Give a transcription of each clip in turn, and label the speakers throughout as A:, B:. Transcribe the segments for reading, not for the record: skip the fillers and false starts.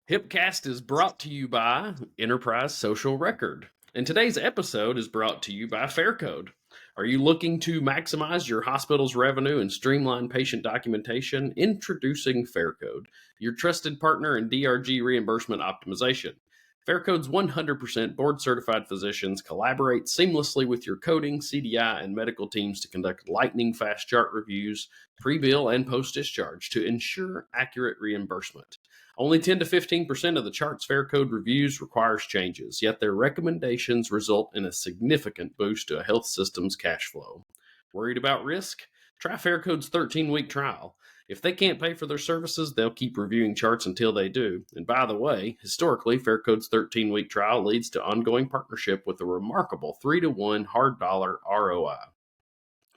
A: HIPcast is brought to you by Enterprise Social Record, and today's episode is brought to you by Faircode. Are you looking to maximize your hospital's revenue and streamline patient documentation? Introducing Faircode, your trusted partner in DRG reimbursement optimization. Faircode's 100% board-certified physicians collaborate seamlessly with your coding, CDI, and medical teams to conduct lightning-fast chart reviews, pre-bill and post-discharge to ensure accurate reimbursement. Only 10 to 15% of the chart's Faircode reviews requires changes, yet their recommendations result in a significant boost to a health system's cash flow. Worried about risk? Try Faircode's 13-week trial. If they can't pay for their services, they'll keep reviewing charts until they do. And by the way, historically, Faircode's 13-week trial leads to ongoing partnership with a remarkable 3-to-1 hard dollar ROI.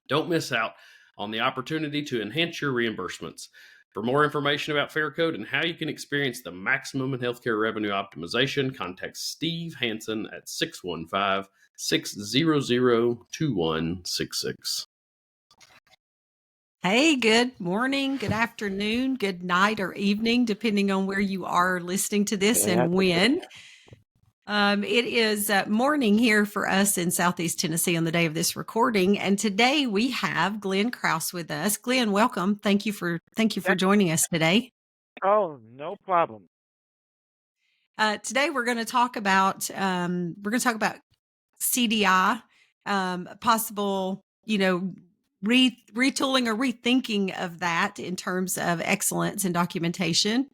A: Don't miss out on the opportunity to enhance your reimbursements. For more information about Faircode and how you can experience the maximum in healthcare revenue optimization, contact Steve Hansen at 615-600-2166.
B: Hey, good morning, good afternoon, good night, or evening, depending on where you are listening to this and when. It is morning here for us in Southeast Tennessee on the day of this recording, and today we have Glenn Krauss with us. Glenn, welcome. Thank you for joining us today.
C: Oh, no problem.
B: Today we're going to talk about CDI, possible, retooling or rethinking of that in terms of excellence in documentation.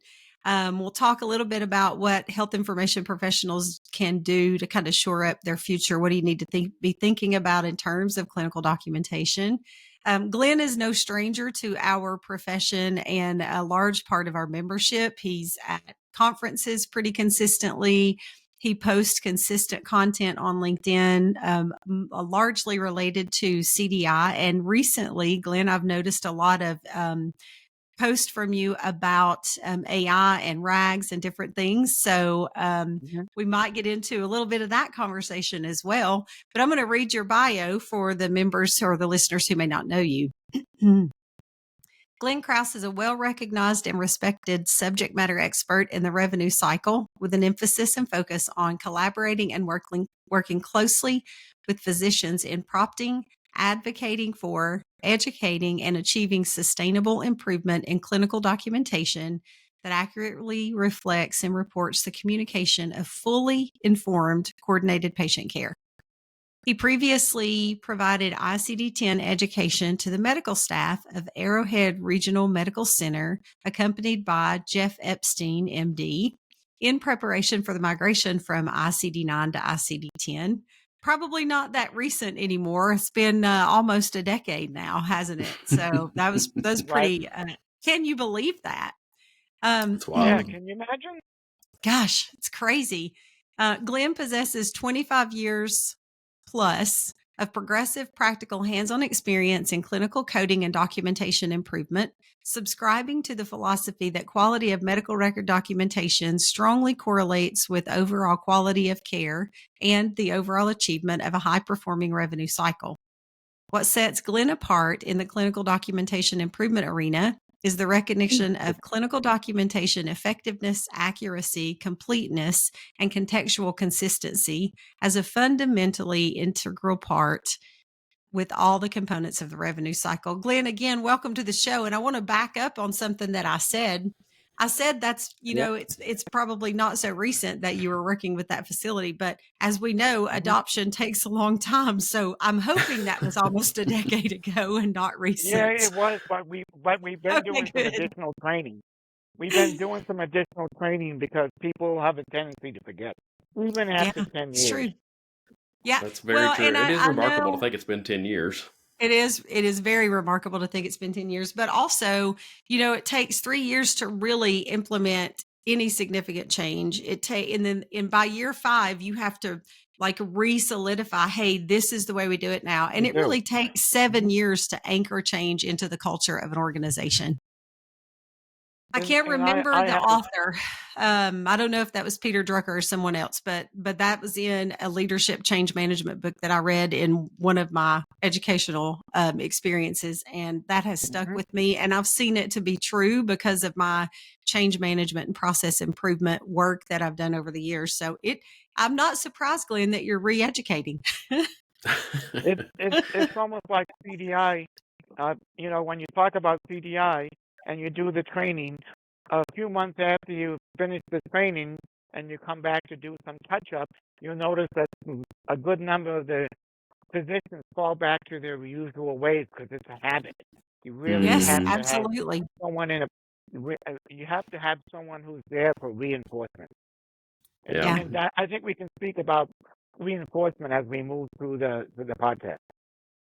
B: We'll talk a little bit about what health information professionals can do to kind of shore up their future. What do you need to be thinking about in terms of clinical documentation? Glenn is no stranger to our profession and a large part of our membership. He's at conferences pretty consistently. He posts consistent content on LinkedIn, largely related to CDI. And recently, Glenn, I've noticed a lot of post from you about AI and RAGs and different things. So we might get into a little bit of that conversation as well. But I'm going to read your bio for the members or the listeners who may not know you. Glenn Krauss is a well-recognized and respected subject matter expert in the revenue cycle with an emphasis and focus on collaborating and working closely with physicians in prompting, advocating for, educating, and achieving sustainable improvement in clinical documentation that accurately reflects and reports the communication of fully informed, coordinated patient care. He previously provided ICD-10 education to the medical staff of Arrowhead Regional Medical Center, accompanied by Jeff Epstein, MD, in preparation for the migration from ICD-9 to ICD-10. Probably not that recent anymore. It's been almost a decade now, hasn't it? So that's pretty. Can you believe that?
C: Yeah, can you imagine?
B: Gosh, it's crazy. Glenn possesses 25 years plus of progressive, practical, hands-on experience in clinical coding and documentation improvement, subscribing to the philosophy that quality of medical record documentation strongly correlates with overall quality of care and the overall achievement of a high-performing revenue cycle. What sets Glenn apart in the clinical documentation improvement arena is the recognition of clinical documentation effectiveness, accuracy, completeness, and contextual consistency as a fundamentally integral part with all the components of the revenue cycle. Glenn, again, welcome to the show. And I want to back up on something that I said. I said that's, it's probably not so recent that you were working with that facility, but as we know, adoption takes a long time. So I'm hoping that was almost a decade ago and not recent.
C: Yeah, it was, but we've been doing some additional training. We've been doing some additional training because people have a tendency to forget, even after 10 years.
B: True. Yeah,
A: that's very true. It is remarkable to think it's been 10 years.
B: It is very remarkable to think it's been 10 years, but also, it takes 3 years to really implement any significant change. And by year 5, you have to re-solidify, hey, this is the way we do it now. And it really takes 7 years to anchor change into the culture of an organization. I can't remember the author. I don't know if that was Peter Drucker or someone else, but that was in a leadership change management book that I read in one of my educational experiences, and that has stuck with me. And I've seen it to be true because of my change management and process improvement work that I've done over the years. So I'm not surprised, Glenn, that you're re-educating.
C: It's almost like CDI. When you talk about CDI and you do the training, a few months after you finish the training and you come back to do some touch-up, you'll notice that a good number of the physicians fall back to their usual ways because it's a habit. You really
B: Yes,
C: have to
B: absolutely.
C: have someone you have to have someone who's there for reinforcement.
A: Yeah.
C: And I think we can speak about reinforcement as we move through the podcast.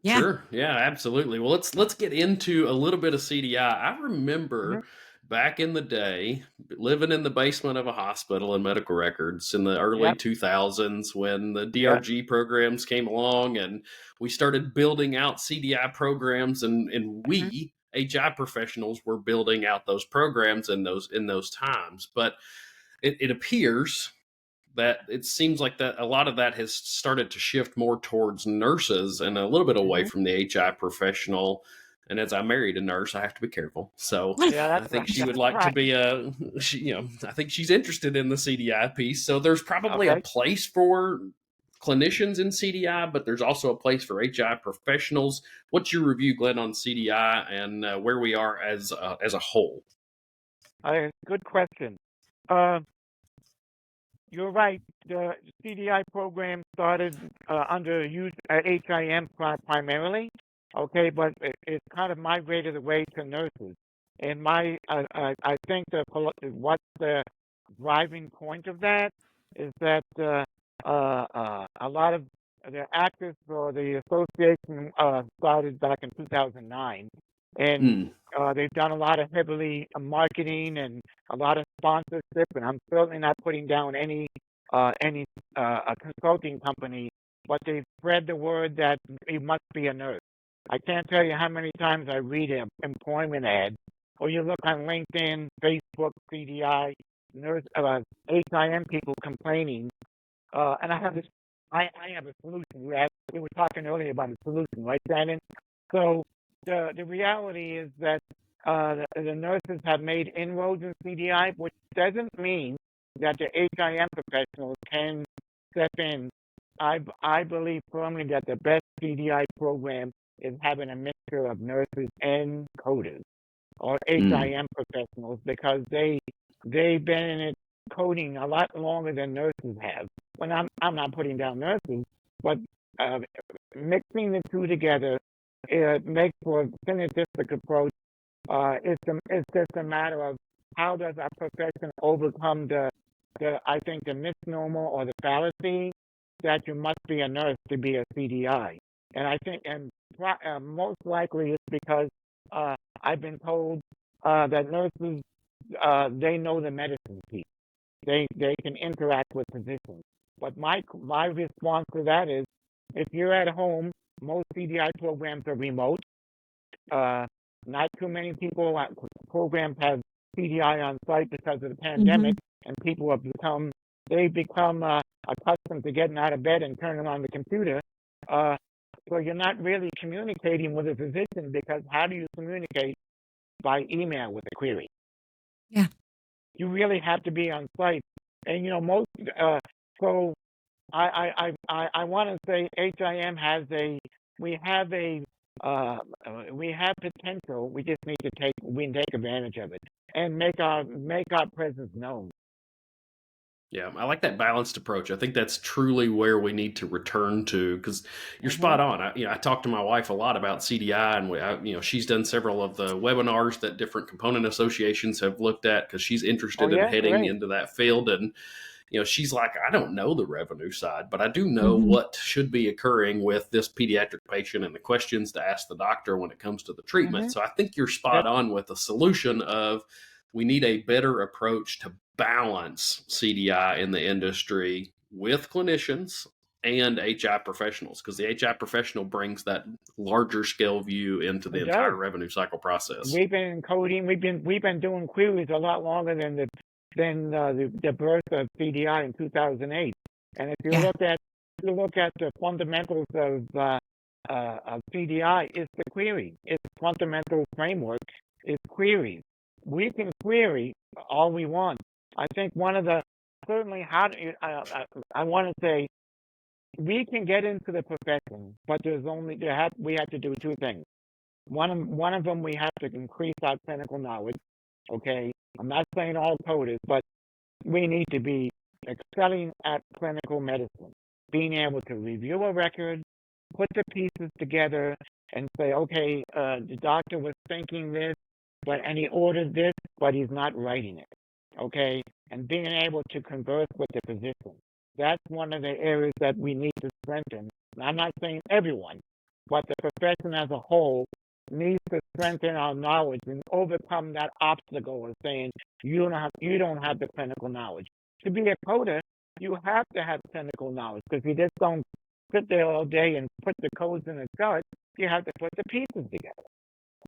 B: Yeah.
A: Sure. Yeah, absolutely. Well, let's get into a little bit of CDI. I remember back in the day living in the basement of a hospital in medical records in the early 2000s when the DRG programs came along and we started building out CDI programs and we HI professionals were building out those programs in those times. But it appears that it seems like that a lot of that has started to shift more towards nurses and a little bit away from the HI professional. And as I married a nurse, I have to be careful. So I think she would like to be I think she's interested in the CDI piece. So there's probably a place for clinicians in CDI, but there's also a place for HI professionals. What's your review, Glenn, on CDI and where we are as a whole?
C: Good question. You're right. The CDI program started under HIM primarily, but it's kind of migrated away to nurses. And I think what's the driving point of that is that a lot of the actors for the association started back in 2009. And they've done a lot of heavily marketing and a lot of sponsorship, and I'm certainly not putting down any consulting company, but they've spread the word that you must be a nurse. I can't tell you how many times I read an employment ad, or you look on LinkedIn, Facebook, CDI, nurse, HIM people complaining, and I have a solution. We were talking earlier about a solution, right, Shannan? So the reality is that the nurses have made inroads in CDI, which doesn't mean that the HIM professionals can step in. I believe firmly that the best CDI program is having a mixture of nurses and coders or HIM professionals because they've been in it coding a lot longer than nurses have. When I'm not putting down nurses, but mixing the two together, it makes for a synergistic approach. It's just a matter of how does our profession overcome I think the misnomer or the fallacy that you must be a nurse to be a CDI. And I think, most likely it's because I've been told that nurses they know the medicine piece. They can interact with physicians. But my response to that is, if you're at home, most CDI programs are remote. Not too many programs have CDI on site because of the pandemic, and people have become accustomed to getting out of bed and turning on the computer. So you're not really communicating with a physician because how do you communicate by email with a query?
B: Yeah,
C: you really have to be on site, and so I want to say HIM has we have potential. We just need to take advantage of it and make our presence known.
A: Yeah, I like that balanced approach. I think that's truly where we need to return to because you're spot on. I talk to my wife a lot about CDI, and she's done several of the webinars that different component associations have looked at because she's interested in heading into that field. And she's like, I don't know the revenue side, but I do know what should be occurring with this pediatric patient and the questions to ask the doctor when it comes to the treatment. So I think you're spot on with the solution of we need a better approach to balance CDI in the industry with clinicians and HI professionals, because the HI professional brings that larger scale view into the
C: It
A: entire
C: does.
A: revenue cycle process.
C: We've been coding. We've been doing queries a lot longer than the birth of CDI in 2008. And if you
B: Yeah.
C: look at the fundamentals of CDI, it's the query. Its fundamental framework is queries. We can query all we want. I think one of the certainly how I want to say we can get into the profession, but we have to do two things. One of them, we have to increase our clinical knowledge. Okay, I'm not saying all coders, but we need to be excelling at clinical medicine, being able to review a record, put the pieces together, and say, okay, the doctor was thinking this, and he ordered this, but he's not writing it. Okay, and being able to converse with the physician. That's one of the areas that we need to strengthen. I'm not saying everyone, but the profession as a whole needs to strengthen our knowledge and overcome that obstacle of saying you don't have the clinical knowledge. To be a coder, you have to have clinical knowledge, because you just don't sit there all day and put the codes in a chart. You have to put the pieces together.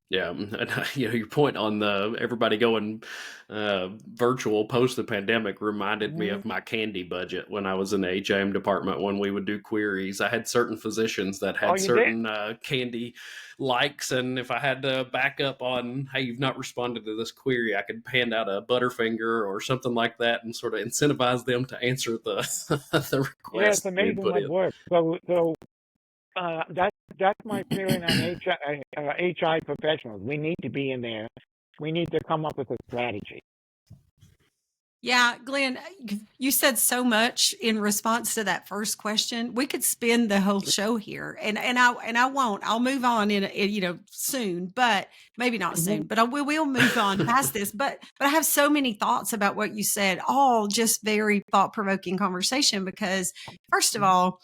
A: Yeah, and your point on everybody going virtual post the pandemic reminded me of my candy budget when I was in the HIM department. When we would do queries, I had certain physicians that had certain candy likes, and if I had to back up on, hey, you've not responded to this query, I could hand out a Butterfinger or something like that and sort of incentivize them to answer the request.
C: Yeah, it's amazing what works. So that's my feeling on HI professionals. We need to be in there. We need to come up with a strategy.
B: Yeah, Glenn, you said so much in response to that first question. We could spend the whole show here, and I won't. I'll move on soon, but maybe not soon. But we will move on past this. But I have so many thoughts about what you said. All just very thought provoking conversation. Because first of all,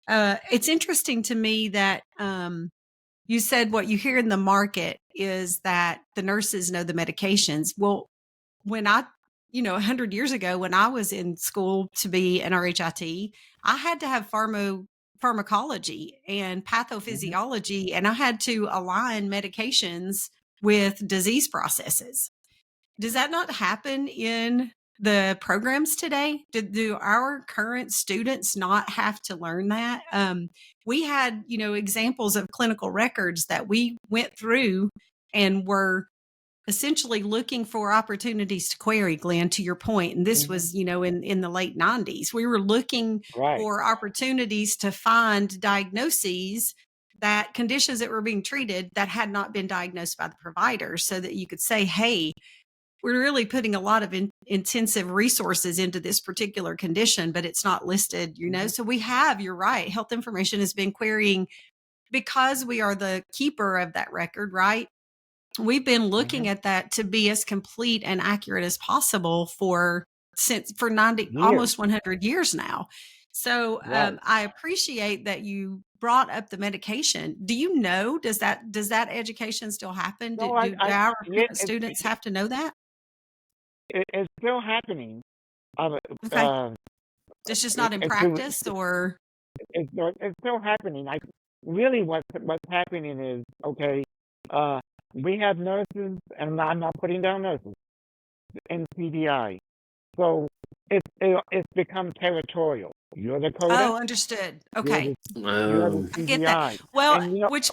B: it's interesting to me that you said what you hear in the market is that the nurses know the medications. Well, when 100 years ago, when I was in school to be an RHIT, I had to have pharmacology and pathophysiology, and I had to align medications with disease processes. Does that not happen in the programs today? Do our current students not have to learn that? We had, examples of clinical records that we went through and were essentially looking for opportunities to query, Glenn, to your point. And this was, in the late 90s. We were looking for opportunities to find diagnoses, that conditions that were being treated that had not been diagnosed by the providers, so that you could say, hey, we're really putting a lot of intensive resources into this particular condition, but it's not listed, So we have, you're right, health information has been querying, because we are the keeper of that record, right? We've been looking at that to be as complete and accurate as possible for 90, almost 100 years now. So I appreciate that you brought up the medication. Do you know, does that education still happen? Do our students have to know that?
C: It's still happening.
B: Okay. It's just not in practice, or?
C: It's still happening. Really what's happening is, okay, we have nurses, and I'm not putting down nurses, in CDI. So it's become territorial. You're the coder.
B: Oh, understood. Okay.
C: You're the CDI.
B: I get that. Well, which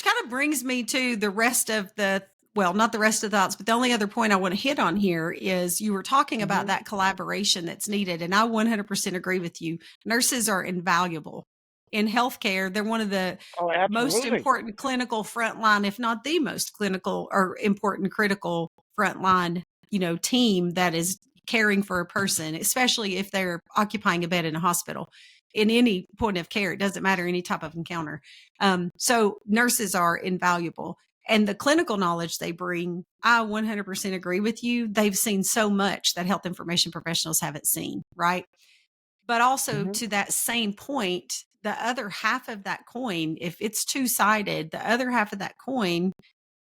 B: kind of brings me to the rest of not the rest of the thoughts, but the only other point I want to hit on here is you were talking about that collaboration that's needed. And I 100% agree with you. Nurses are invaluable in healthcare. They're one of the most important clinical frontline, if not the most clinical or important critical frontline, team that is caring for a person, especially if they're occupying a bed in a hospital. In any point of care, it doesn't matter, any type of encounter. So nurses are invaluable. And the clinical knowledge they bring, I 100% agree with you. They've seen so much that health information professionals haven't seen, right? But also to that same point, the other half of that coin, if it's two-sided, the other half of that coin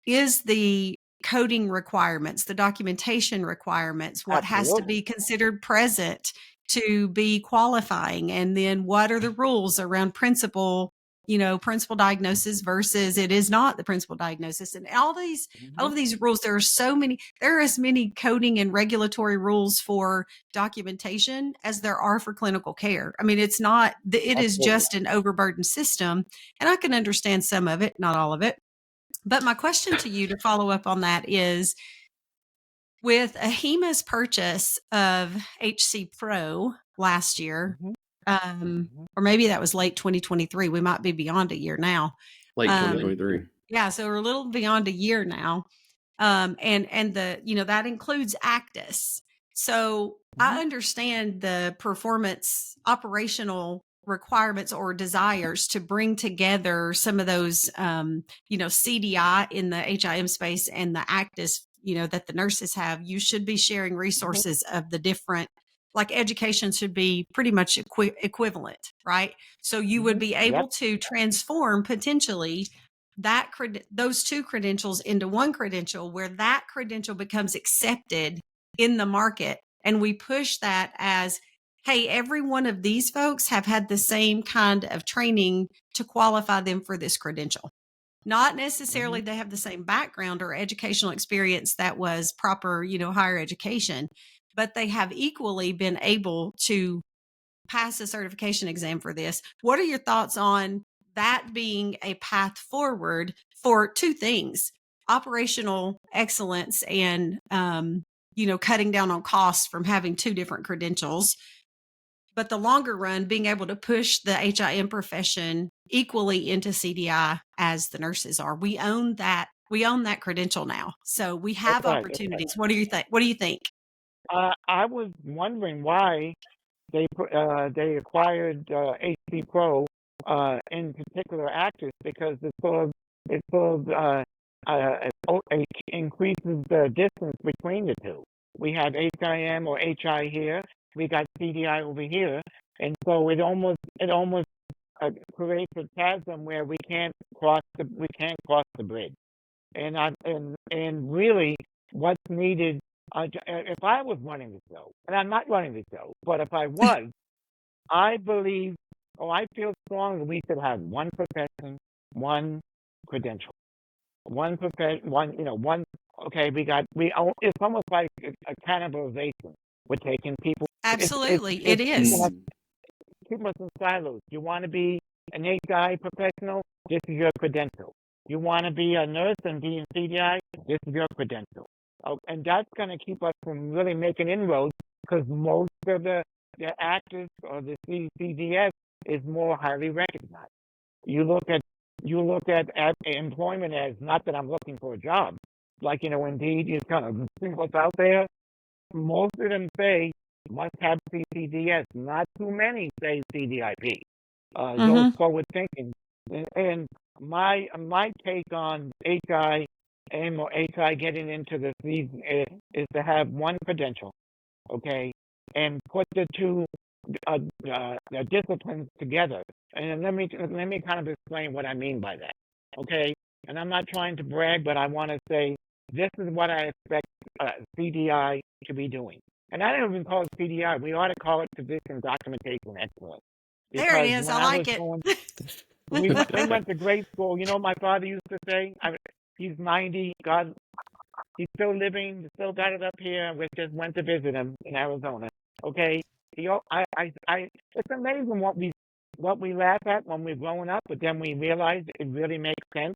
B: is the coding requirements, the documentation requirements, what has to be considered present to be qualifying? And then what are the rules around principal diagnosis versus it is not the principal diagnosis, and all of these rules. There are as many coding and regulatory rules for documentation as there are for clinical care. I mean, it is just an overburdened system, and I can understand some of it, not all of it. But my question to you to follow up on that is, with AHIMA's purchase of HC Pro last year, or maybe that was late 2023. We might be beyond a year now.
A: Late 2023.
B: Yeah, so we're a little beyond a year now. And that includes Actus. So I understand the performance operational requirements or desires to bring together some of those, CDI in the HIM space and the Actus, that the nurses have. You should be sharing resources of the different, like education should be pretty much equivalent, right? So you would be able to transform potentially those two credentials into one credential, where that credential becomes accepted in the market. And we push that as, hey, every one of these folks have had the same kind of training to qualify them for this credential. Not necessarily they have the same background or educational experience that was proper, higher education, but they have equally been able to pass a certification exam for this. What are your thoughts on that being a path forward for two things: operational excellence and, cutting down on costs from having two different credentials, but the longer run, being able to push the HIM profession equally into CDI as the nurses are. We own that credential now. So we have opportunities. What do you think? What do you think?
C: I was wondering why they acquired HC Pro, in particular Actus, because it increases the distance between the two. We have HIM or HI here, we got CDI over here, and so it almost creates a chasm where we can't cross the bridge. And really, what's needed. If I was running the show, and I'm not running the show, but if I was, I feel strongly we should have one profession, one credential, one profession, one. Okay, it's almost like a cannibalization. We're taking people.
B: Absolutely, it is.
C: Keep us in silos. You want to be an HI professional? This is your credential. You want to be a nurse and be in CDI? This is your credential. And that's going to keep us from really making inroads, because most of the actors or the CDS is more highly recognized. You look at employment as, not that I'm looking for a job, like, Indeed, you kind of see what's out there. Most of them say must have CDS. Not too many say CDIP. Those forward thinking. And my take on HI or HI getting into the season is to have one credential, okay, and put the two disciplines together. And let me kind of explain what I mean by that, okay? And I'm not trying to brag, but I want to say this is what I expect CDI to be doing. And I don't even call it CDI. We ought to call it Physician Documentation Excellence.
B: There it is. I like it.
C: We went to grade school. You know what my father used to say? He's 90. God, he's still living. Still got it up here. We just went to visit him in Arizona. Okay. It's amazing what we laugh at when we're growing up, but then we realize it really makes sense.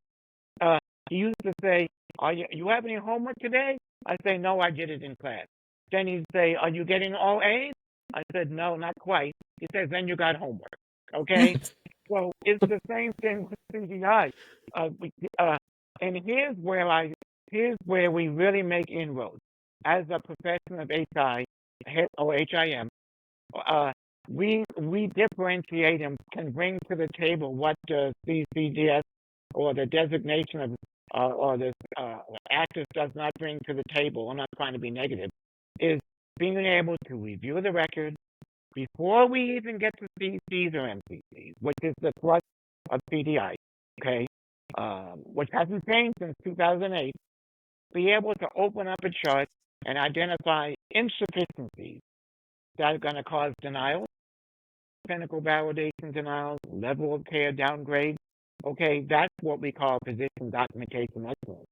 C: He used to say, you have any homework today? I say, no, I did it in class. Then he'd say, are you getting all A's? I said, no, not quite. He says, then you got homework. Okay. So it's the same thing with CGI. And here's where we really make inroads. As a profession of HI or HIM, we differentiate and can bring to the table what the CCDS or the designation of or the actors does not bring to the table. I'm not trying to be negative. Is being able to review the record before we even get to CCs or MCCs, which is the thrust of CDI, okay, which hasn't changed since 2008, be able to open up a chart and identify insufficiencies that are going to cause denials, clinical validation denials, level of care downgrade. Okay, that's what we call physician documentation excellence.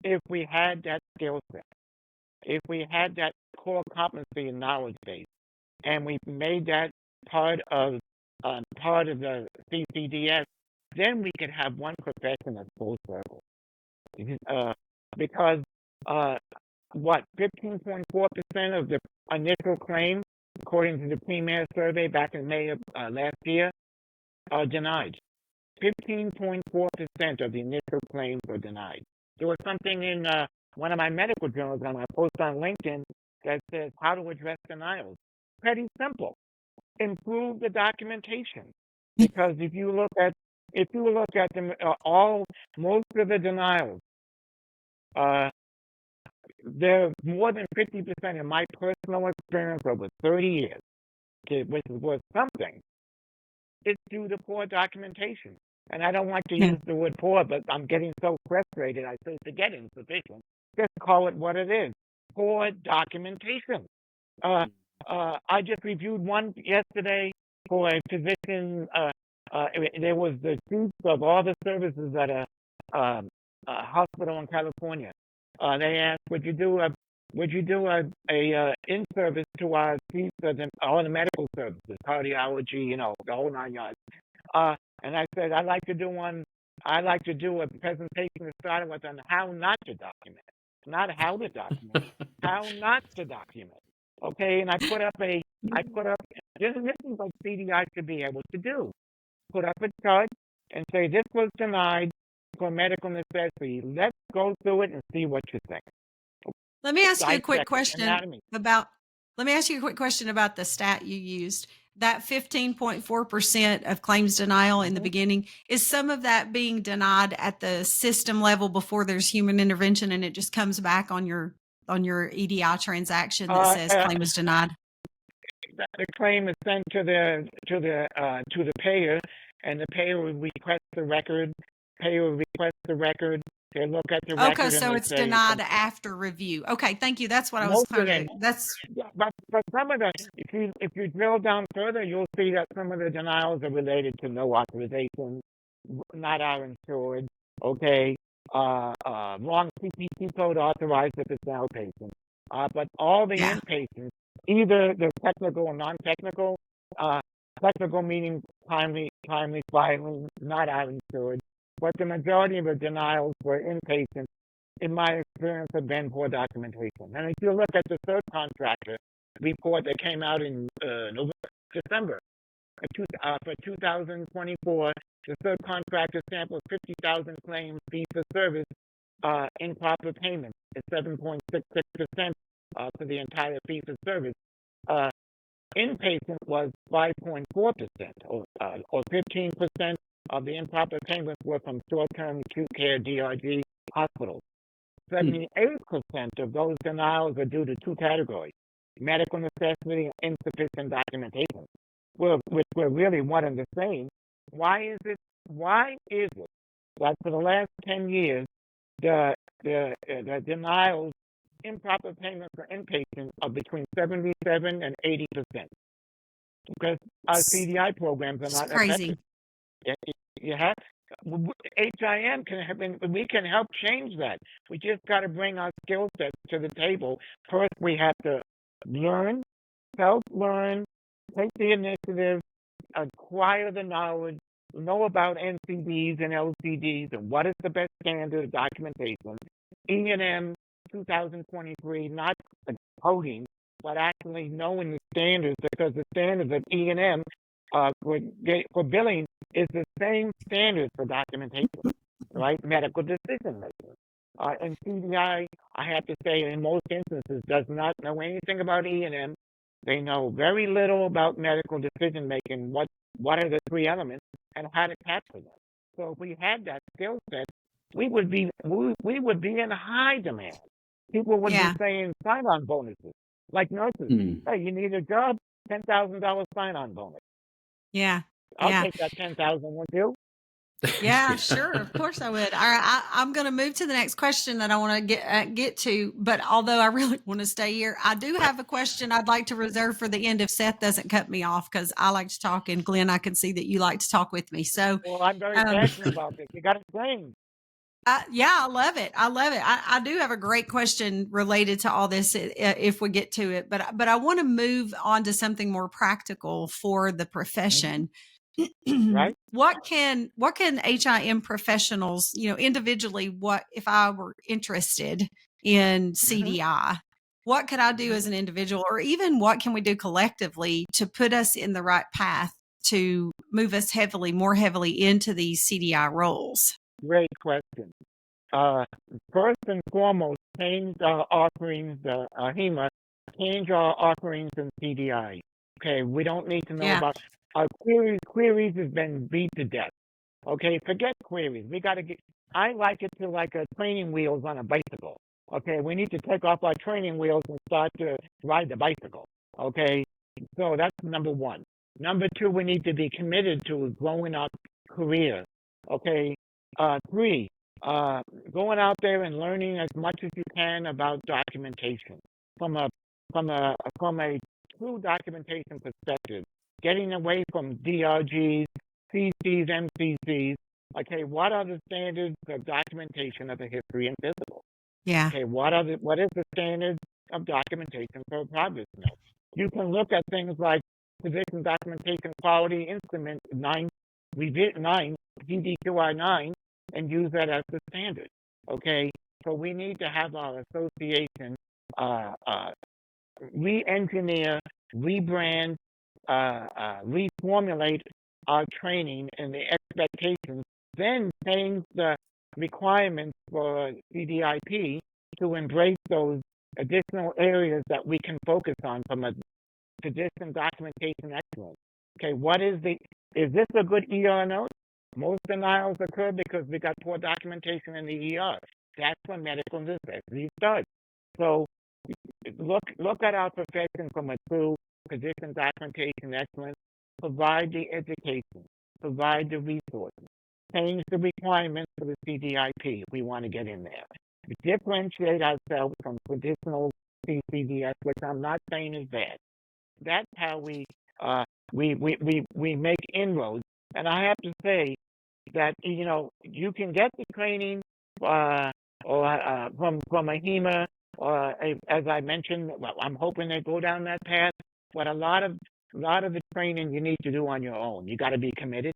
C: If we had that skill set, if we had that core competency and knowledge base, and we made that part of the CCDS, then we could have one profession that's full circle. Because 15.4% of the initial claims, according to the Premier survey back in May of last year, are denied. 15.4% of the initial claims were denied. There was something in one of my medical journals on my post on LinkedIn that says how to address denials. Pretty simple. Improve the documentation. Because if you look at them, most of the denials, they're more than 50% in my personal experience over 30 years, which is worth something. It's due to poor documentation. And I don't like to use the word poor, but I'm getting so frustrated, I say forget insufficient. Just call it what it is. Poor documentation. I just reviewed one yesterday for a physician. There was the chief of all the services at a hospital in California. They asked, would you do a in-service to our chief of all the medical services, cardiology, the whole 9 yards. And I said, I'd like to do a presentation to start with on how not to document. Not how to document, how not to document. Okay, and I put up this is what CDI should be able to do. Put up a chart and say this was denied for medical necessity. Let's go through it and see what you think.
B: Let me ask you a quick question about the stat you used. That 15.4% of claims denial in the beginning, is some of that being denied at the system level before there's human intervention and it just comes back on your EDI transaction that says claim was denied?
C: The claim is sent to the payer, and the payer will request the record. They look at the record.
B: Okay, so it's denied after review. Okay, thank you. That's what I was trying to.
C: But some of the, if you drill down further, you'll see that some of the denials are related to no authorization, not our insured. Okay, wrong CPT code authorized if it's outpatient. But all the inpatients, either the technical or non-technical, technical meaning timely filing, not our insured. But the majority of the denials were inpatient, in my experience, have been poor documentation. And if you look at the third contractor report that came out in December for 2024, the third contractor sampled 50,000 claims, fees for service, improper payment at 7.66% for the entire fee for service. Inpatient was 5.4%, or 15% of the improper payments were from short-term acute care DRG hospitals. 78% of those denials are due to two categories: medical necessity and insufficient documentation. Which were really one and the same. Why is it that for the last 10 years, the denials, improper payments for inpatients are between 77 and 80%? Because our CDI programs are not
B: crazy.
C: HIM we can help change that. We just got to bring our skill sets to the table. First, we have to self-learn, take the initiative, acquire the knowledge, know about NCDs and LCDs and what is the best standard of documentation. E&M 2023, not coding, but actually knowing the standards, because the standards of E&M for billing is the same standard for documentation, right? Medical decision making. And CDI, I have to say, in most instances, does not know anything about E&M. They know very little about medical decision making. What are the three elements and how to capture them? So if we had that skill set, we would be in high demand. People would be saying sign-on bonuses, like nurses. Hey, you need a job, $10,000 sign-on bonus.
B: Yeah.
C: I'll take that $10,000 with you.
B: Yeah, sure. Of course I would. All right, I'm going to move to the next question that I want to get to. But although I really want to stay here, I do have a question I'd like to reserve for the end if Seth doesn't cut me off, because I like to talk, and Glenn, I can see that you like to talk with me. So,
C: Well, I'm very passionate about this. You got to explain.
B: yeah, I love it. I love it. I do have a great question related to all this if we get to it, but I want to move on to something more practical for the profession.
C: Right?
B: What can HIM professionals, individually, what if I were interested in CDI? What could I do as an individual, or even what can we do collectively to put us in the right path to move us more heavily into these CDI roles?
C: Great question. First and foremost, change our offerings, HEMA, change our offerings in CDI. Okay, we don't need to know
B: Yeah.
C: about our queries. Queries has been beat to death. Okay, forget queries. We got to get. I like it to like a training wheels on a bicycle. Okay, we need to take off our training wheels and start to ride the bicycle. Okay, so that's number one. Number two, we need to be committed to growing our career. Okay, three, going out there and learning as much as you can about documentation from a from a from a true documentation perspective. Getting away from DRGs, CCs, MCCs. Okay, what are the standards of documentation of a history and physical?
B: Yeah.
C: Okay, what is the standards of documentation for a progress note? You can look at things like physician documentation quality instrument 9, revision 9, GDQI 9, and use that as the standard. Okay, so we need to have our association re-engineer, rebrand, reformulate our training and the expectations, then change the requirements for CDIP to embrace those additional areas that we can focus on from a physician documentation excellence. Okay, is this a good ER note? Most denials occur because we got poor documentation in the ER. That's when medical necessity starts. So look at our profession from a true physician documentation excellence. Provide the education, provide the resources, change the requirements for the CDIP. We want to get in there. Differentiate ourselves from traditional CCDS, which I'm not saying is bad. That's how we make inroads. And I have to say that you can get the training or from a HEMA or as I mentioned. Well, I'm hoping they go down that path. But a lot of the training you need to do on your own. You got to be committed.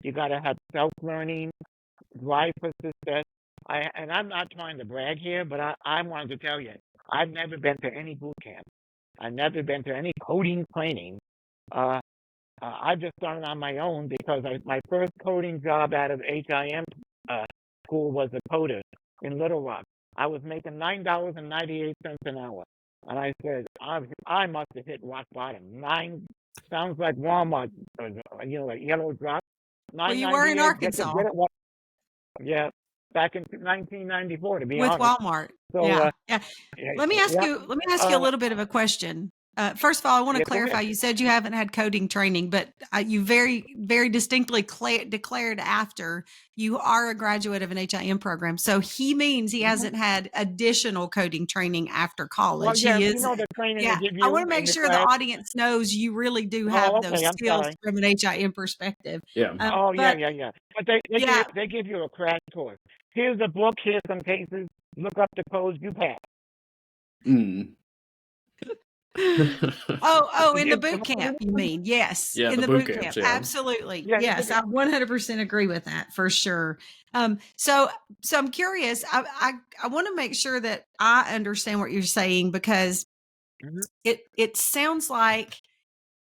C: You got to have self-learning, drive for success. I'm not trying to brag here, but I wanted to tell you, I've never been to any boot camp. I've never been to any coding training. I've just done it on my own because my first coding job out of HIM school was a coder in Little Rock. I was making $9.98 an hour. And I said, I must have hit rock bottom. Sounds like Walmart, like yellow drop.
B: Well, you were in Arkansas.
C: Yeah, back in 1994, to be
B: with
C: honest.
B: Walmart.
C: So,
B: yeah. Let me ask you a little bit of a question. First of all, I want to clarify. You said you haven't had coding training, but you very, very distinctly declared after you are a graduate of an HIM program. So he means he hasn't had additional coding training after college.
C: Well, yeah,
B: he is,
C: the training they give you.
B: I want to make sure the audience knows you really do have those skills from an HIM perspective.
A: Yeah.
C: Yeah. But they give you a crash course. Here's a book. Here's some cases. Look up the codes. You pass.
B: In the boot camp, you mean? Yes.
A: Yeah,
B: in the boot camp.
A: Yeah.
B: Absolutely. Yes, I 100% agree with that for sure. So I'm curious. I want to make sure that I understand what you're saying, because it sounds like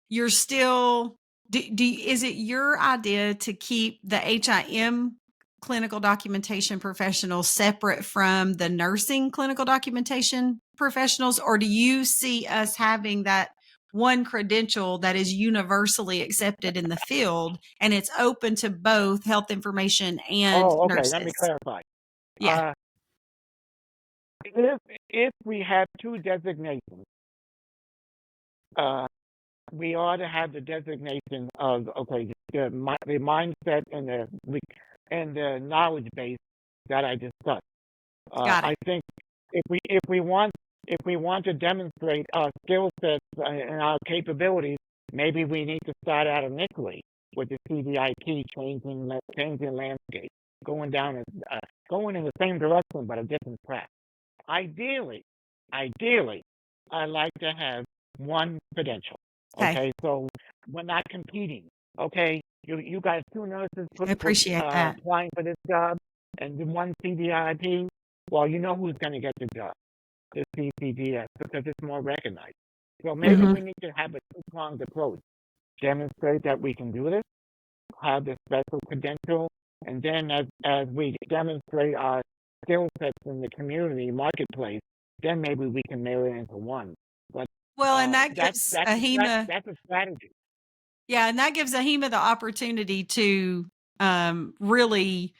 B: you're still. Is it your idea to keep the HIM clinical documentation professionals separate from the nursing clinical documentation professionals, or do you see us having that one credential that is universally accepted in the field and it's open to both health information and nurses?
C: Let me clarify.
B: Yeah.
C: If we have two designations, we ought to have the designation of the mindset and the knowledge base that I discussed.
B: Got
C: I
B: it.
C: think if we want to demonstrate our skill sets and our capabilities, maybe we need to start out initially with the CDI changing landscape, going going in the same direction but a different track. Ideally, I like to have one credential.
B: Okay.
C: Okay, so we're not competing. Okay, you got two nurses
B: I appreciate that.
C: applying for this job, and the one CDIP. Well, you know who's going to get the job, the CCDS, because it's more recognized. So maybe
B: Mhm.
C: we need to have a two-pronged approach. Demonstrate that we can do this, have the special credential, and then as we demonstrate our skill sets in the community marketplace, then maybe we can marry into one. But
B: Well, and that
C: that's
B: gives
C: that's a
B: AHIMA,
C: that's a strategy.
B: yeah, and that gives AHIMA the opportunity to really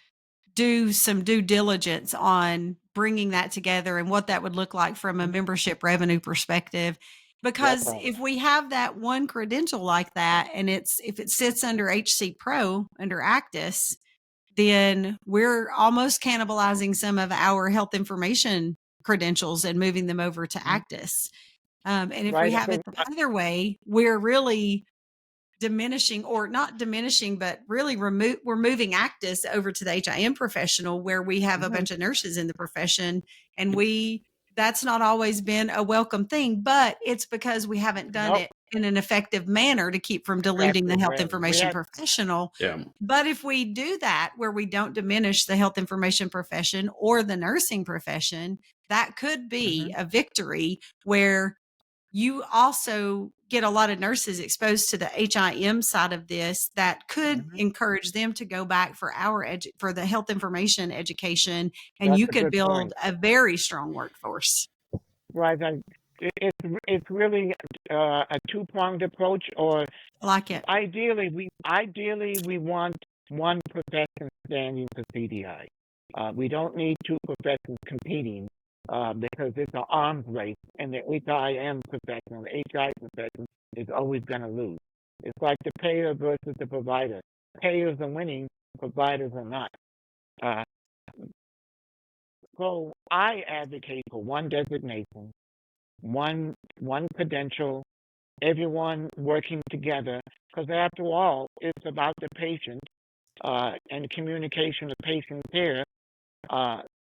B: do some due diligence on bringing that together and what that would look like from a membership revenue perspective.
C: That's
B: Because
C: right.
B: if we have that one credential like that, and if it sits under HC Pro under Actus, then we're almost cannibalizing some of our health information credentials and moving them over to
C: Mhm.
B: Actus. And if we
C: Right.
B: have it the other way, we're really diminishing, or not diminishing, but really we're moving Actus over to the HIM professional, where we have a
C: Mhm.
B: bunch of nurses in the profession, and that's not always been a welcome thing, but it's because we haven't done
C: Nope.
B: it in an effective manner to keep from diluting the health
C: Effective. We
B: information
C: have.
B: professional.
A: Yeah.
B: But if we do that, where we don't diminish the health information profession or the nursing profession, that could be
C: Mhm.
B: a victory, where you also get a lot of nurses exposed to the HIM side of this that could
C: Mhm.
B: encourage them to go back for for the health information education, and
C: That's
B: you
C: a
B: could
C: good
B: build
C: point.
B: a very strong workforce.
C: Right. It's really a two-pronged approach, or
B: I like it.
C: ideally we want one profession standing for CDI. We don't need two professions competing because it's an arms race, and the HIM profession, the HI profession, is always going to lose. It's like the payer versus the provider. Payers are winning, providers are not. Uh, so I advocate for one designation, one credential, everyone working together, because after all, it's about the patient and communication of patient care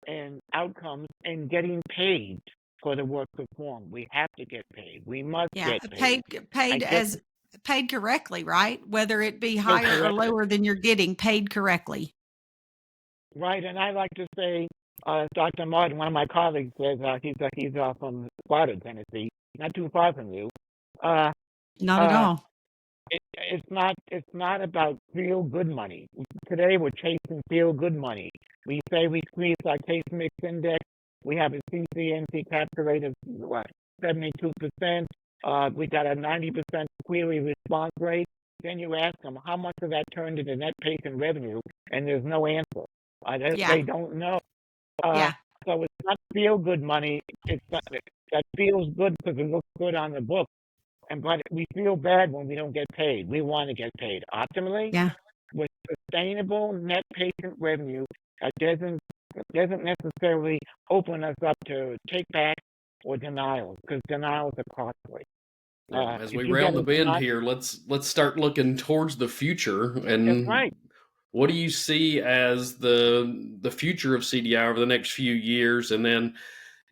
C: and outcomes and getting paid for the work performed. We have to get paid. We must
B: Yeah,
C: get paid. I get
B: paid correctly, right? Whether it be
C: paid
B: higher or
C: correctly.
B: lower than you're getting, paid correctly.
C: Right, and I like to say, Dr. Martin, one of my colleagues says he's from Sparta, Tennessee, not too far from you. Uh,
B: Not at
C: uh,
B: all.
C: it's not about feel good money. Today we're chasing feel good money. We say we squeeze our case mix index. We have a CCNC capture rate of 72%. We got a 90% query response rate. Then you ask them how much of that turned into net patient revenue, and there's no answer.
B: Yeah.
C: They don't know. Uh,
B: Yeah.
C: so it's not feel good money. It's not, that feels good because it looks good on the book. But we feel bad when we don't get paid. We want to get paid optimally
B: Yeah.
C: with sustainable net patient revenue that doesn't necessarily open us up to take back or denials, because denials are costly.
A: Yeah. As
C: If
A: we
C: you get
A: round the
C: a
A: bend
C: denial,
A: here, let's start looking towards the future.
C: that's
A: And
C: right.
A: what do you see as the future of CDI over the next few years? And then,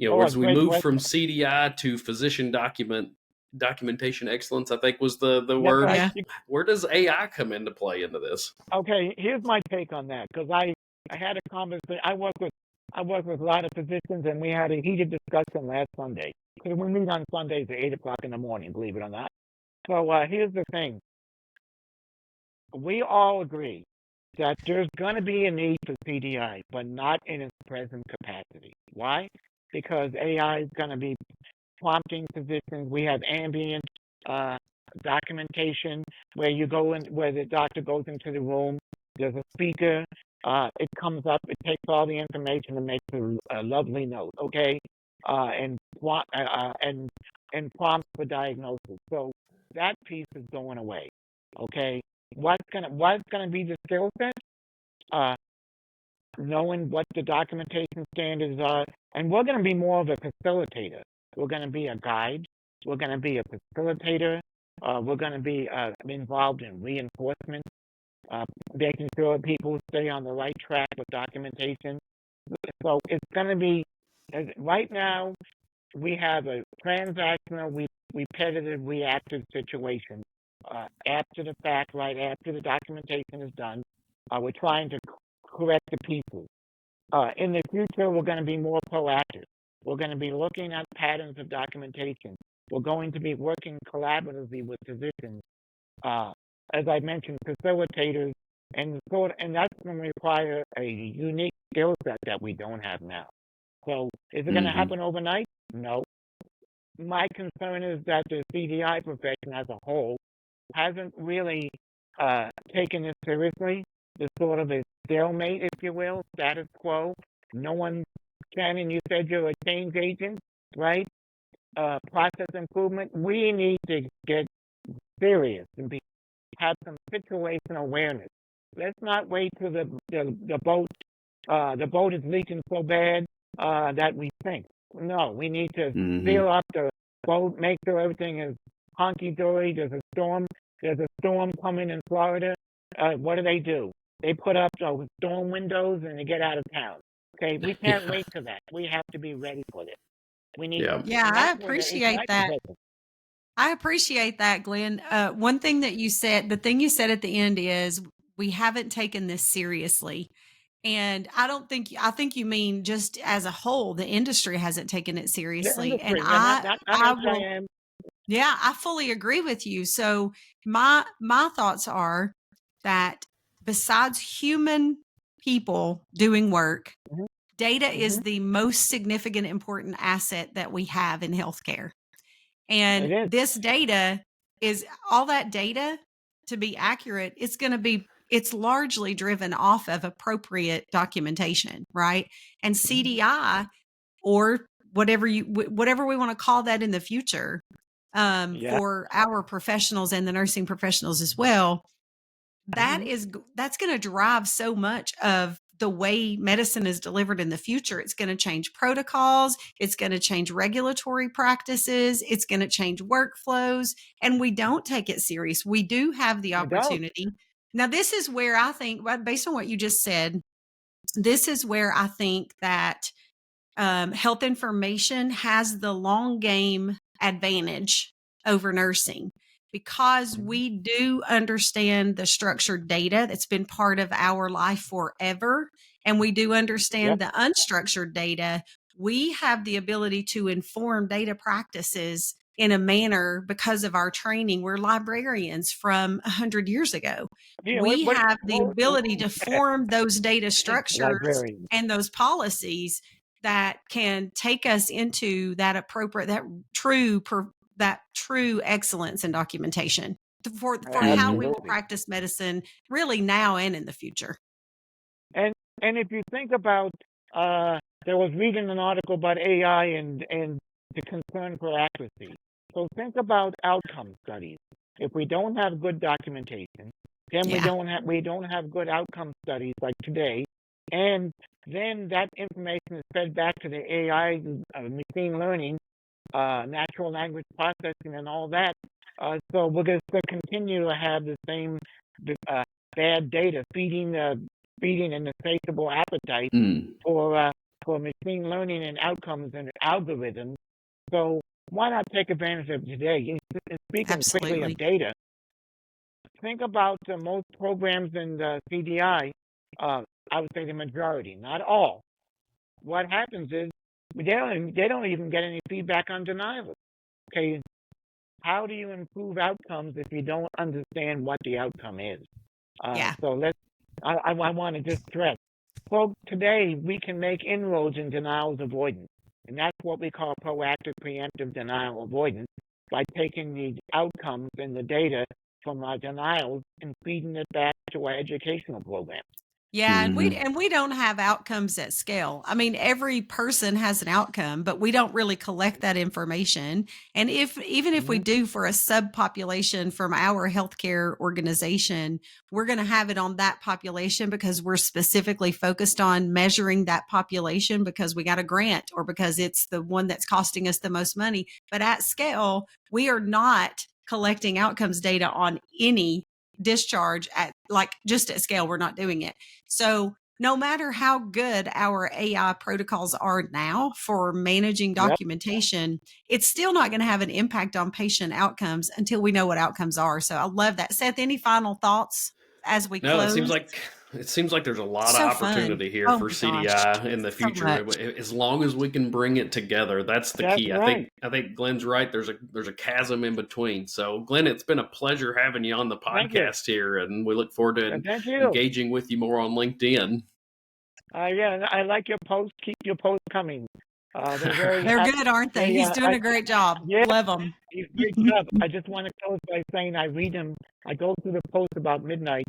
C: Oh, a
A: as we
C: great
A: move
C: question.
A: from CDI to physician documentation excellence, I think was the
C: That's
A: word.
C: right.
B: Yeah.
A: Where does AI come into play into this?
C: Okay, here's my take on that, because I had a conversation. I work with a lot of physicians, and we had a heated discussion last Sunday. Because we meet on Sundays at 8 o'clock in the morning, believe it or not. So here's the thing: we all agree that there's going to be a need for CDI, but not in its present capacity. Why? Because AI is going to be prompting physicians. We have ambient uh, documentation where you go in, where the doctor goes into the room. There's a speaker. It comes up. It takes all the information and makes a lovely note. Okay, and prompts for diagnosis. So that piece is going away. Okay. what's gonna be the skill set? Uh, Knowing what the documentation standards are, and we're gonna be more of a facilitator. We're gonna be a guide. We're gonna be a facilitator. We're gonna be involved in reinforcement, making sure people stay on the right track with documentation. So it's going to be, right now, we have a transactional, repetitive, reactive situation. After the fact, right after the documentation is done, we're trying to correct the pieces. In the future, we're going to be more proactive. We're going to be looking at patterns of documentation. We're going to be working collaboratively with physicians, as I mentioned, facilitators, and that's going to require a unique skill set that we don't have now. So, is it going to happen overnight? No. My concern is that the CDI profession as a whole hasn't really taken this seriously. There's sort of a stalemate, if you will, status quo. No one, Shannon, you said you're a change agent, right? Process improvement. We need to get serious and have some situational awareness. Let's not wait till the boat is leaking so bad that we sink. No, we need to seal up the boat, make sure everything is honky dory. There's a storm coming in Florida. What do? They put up those storm windows and they get out of town. Okay, we can't wait for that. We have to be ready for this. We need.
B: Yeah, I appreciate that. I appreciate that, Glenn. One thing that you said, the thing you said at the end is we haven't taken this seriously. And I think you mean just as a whole, the industry hasn't taken it seriously. And I fully agree with you. So my thoughts are that besides human people doing work, data is the most significant, important asset that we have in healthcare. And this data is all that data to be accurate. It's largely driven off of appropriate documentation, right? And CDI, or whatever we want to call that in the future, for our professionals and the nursing professionals as well, that's going to drive so much of the way medicine is delivered in the future. It's going to change protocols. It's going to change regulatory practices. It's going to change workflows. And we don't take it serious. We do have the opportunity. Now, this is where I think, based on what you just said, this is where I think that health information has the long game advantage over nursing, because we do understand the structured data that's been part of our life forever, and we do understand the unstructured data. We have the ability to inform data practices in a manner because of our training. We're librarians from 100 years ago. We have the ability to form those data structures and those policies that can take us into that appropriate, that true excellence in documentation for how we will practice medicine, really now and in the future.
C: And if you think about, there was reading an article about AI and the concern for accuracy. So think about outcome studies. If we don't have good documentation, then we don't have good outcome studies like today, and then that information is fed back to the AI, machine learning, natural language processing, and all that. So we're going to continue to have the same bad data feeding an insatiable appetite for machine learning and outcomes and algorithms. So why not take advantage of today? Speaking quickly of data, think about most programs in the CDI. I would say the majority, not all. What happens is they don't even get any feedback on denials. Okay, how do you improve outcomes if you don't understand what the outcome is? So I want to just stress. Well, today we can make inroads in denials avoidance, and that's what we call proactive preemptive denial avoidance, by taking the outcomes and the data from our denials and feeding it back to our educational program.
B: Yeah, and we don't have outcomes at scale. I mean, every person has an outcome, but we don't really collect that information. And even if we do for a subpopulation from our healthcare organization, we're going to have it on that population because we're specifically focused on measuring that population because we got a grant or because it's the one that's costing us the most money. But at scale, we are not collecting outcomes data on any discharge at just at scale. We're not doing it. So no matter how good our AI protocols are now for managing documentation, it's still not going to have an impact on patient outcomes until we know what outcomes are. So I love that. Seth, any final thoughts as we close?
A: It seems like there's a lot
B: So
A: of opportunity here for CDI in the future. As long as we can bring it together, that's the key.
C: Right.
A: I think Glenn's right. There's a chasm in between. So Glenn, it's been a pleasure having you on the podcast here, and we look forward to engaging with you more on LinkedIn.
C: I like your posts. Keep your posts coming.
B: They're good, aren't they? He's doing a great job. Love them.
C: He's great job. I just want to close by saying I read him. I go through the post about midnight.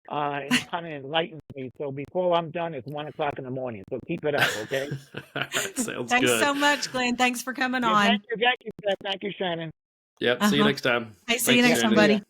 C: And it kind of enlightens me. So before I'm done, it's 1:00 in the morning. So keep it up, okay?
A: Sounds
B: Thanks
A: good.
B: so much, Glenn. Thanks for coming on.
C: Thank you, Seth. Thank you, Shannon.
A: Yep. See you next time.
B: Hey, see you next time, buddy.